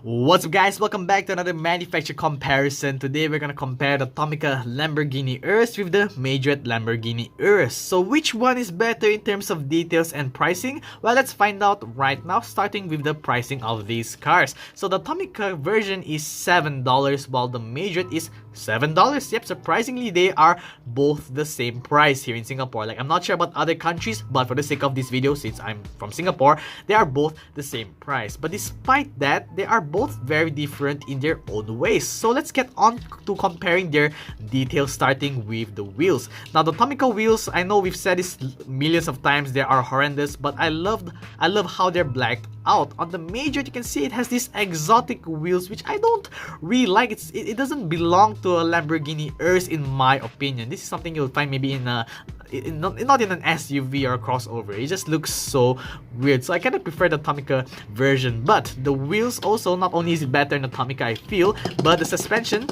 What's up guys, welcome back to another manufacturer comparison. Today we're gonna compare the Tomica Lamborghini Urus with the Majorette Lamborghini Urus. So which one is better in terms of details and pricing? Well, let's find out right now, starting with the pricing of these cars. So the Tomica version is $7 while the Majorette is $7. Yep, surprisingly they are both the same price here in Singapore. Like, I'm not sure about other countries, but for the sake of this video, since I'm from Singapore, they are both the same price. But despite that, they are both very different in their own ways. So let's get on to comparing their details, starting with the wheels. Now the Tomica wheels, I know we've said this millions of times, they are horrendous, but I love how they're blacked out. On the Majorette, you can see it has these exotic wheels, which I don't really like. It doesn't belong to a Lamborghini Urus in my opinion. This is something you'll find maybe in a not in an SUV or a crossover. It just looks so weird. So I kind of prefer the Tomica version. But the wheels also, not only is it better in the Tomica, I feel, but the suspension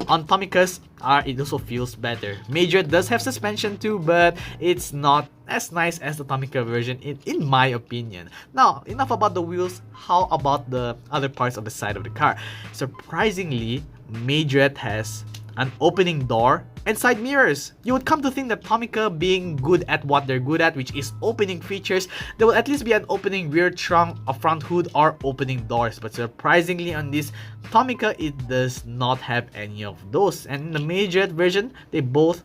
on Tomicas it also feels better. Majorette does have suspension too, but it's not as nice as the Tomica version in my opinion. Now, enough about the wheels. How about the other parts of the side of the car? Surprisingly, Majorette has an opening door and side mirrors. You would come to think that Tomica, being good at what they're good at, which is opening features, there will at least be an opening rear trunk, a front hood, or opening doors. But surprisingly on this Tomica, it does not have any of those. And in the Majorette version, they both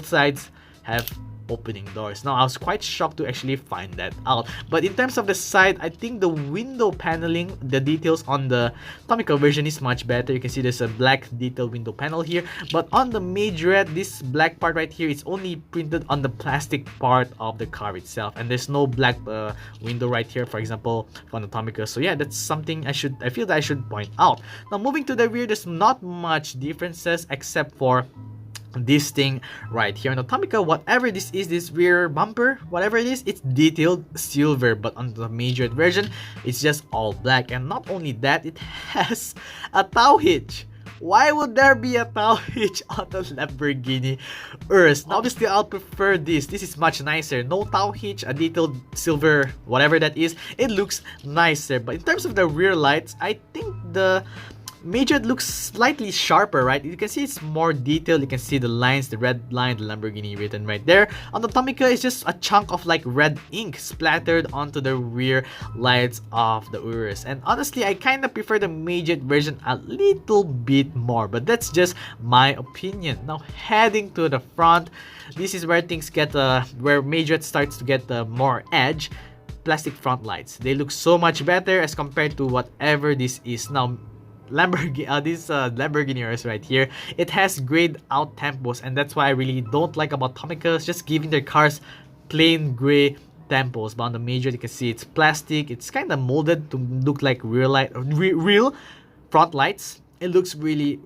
sides have opening doors. Now, I was quite shocked to actually find that out. But in terms of the side, I think the window paneling, the details on the Tomica version is much better. You can see there's a black detailed window panel here. But on the Majorette, this black part right here is only printed on the plastic part of the car itself. And there's no black window right here, for example, on the Tomica. So yeah, that's something I feel that I should point out. Now, moving to the rear, there's not much differences except for this thing right here. On the Tomica, whatever this is, this rear bumper, whatever it is, it's detailed silver. But on the Majorette version, it's just all black. And not only that, it has a tow hitch. Why would there be a tow hitch on the Lamborghini Urus? Now, obviously, I'll prefer this. This is much nicer. No tow hitch, a detailed silver, whatever that is. It looks nicer. But in terms of the rear lights, I think the Majorette looks slightly sharper, right? You can see it's more detailed. You can see the lines, the red line, the Lamborghini written right there. On the Tomica, it's just a chunk of like red ink splattered onto the rear lights of the Urus. And honestly, I kind of prefer the Majorette version a little bit more, but that's just my opinion. Now, heading to the front, this is where things get where Majorette starts to get more edge. Plastic front lights, they look so much better as compared to whatever this is now. Lamborghini Urus right here, it has grayed out tempos, and that's why I really don't like about Tomicas, just giving their cars plain gray tempos. But on the Majorette, you can see it's plastic, it's kind of molded to look like real front lights. It looks really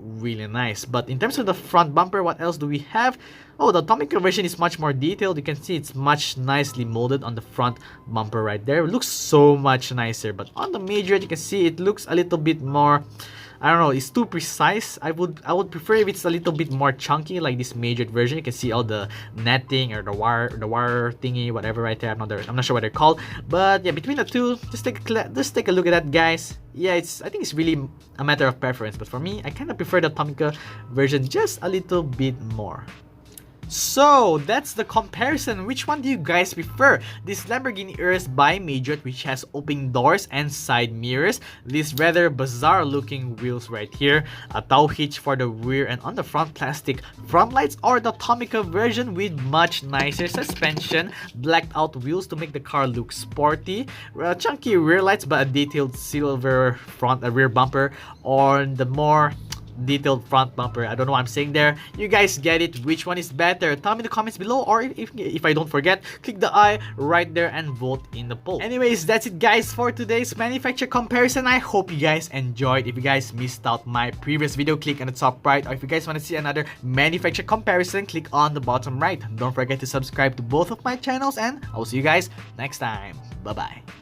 nice. But in terms of the front bumper, what else do we have? Oh, the Tomica version is much more detailed. You can see it's much nicely molded on the front bumper right there. It looks so much nicer. But on the Majorette, you can see it looks a little bit more, I don't know, it's too precise. I would prefer if it's a little bit more chunky like this Majorette version. You can see all the netting or the wire thingy, whatever right there. I'm not sure what they're called. But yeah, between the two, just take a look at that, guys. Yeah, I think it's really a matter of preference. But for me, I kind of prefer the Tomica version just a little bit more. So that's the comparison. Which one do you guys prefer? This Lamborghini Urus by Majorette, which has opening doors and side mirrors, these rather bizarre looking wheels right here, a tow hitch for the rear, and on the front plastic front lights, or the Tomica version with much nicer suspension, blacked out wheels to make the car look sporty, chunky rear lights but a detailed silver front rear bumper, or the more detailed front bumper. I don't know what I'm saying there. You guys get it. Which one is better? Tell me in the comments below, or if I don't forget, click the I right there and vote in the poll. Anyways, that's it guys for today's manufacturer comparison. I hope you guys enjoyed. If you guys missed out my previous video, click on the top right, or if you guys want to see another manufacturer comparison, click on the bottom right. Don't forget to subscribe to both of my channels, and I'll see you guys next time. Bye bye.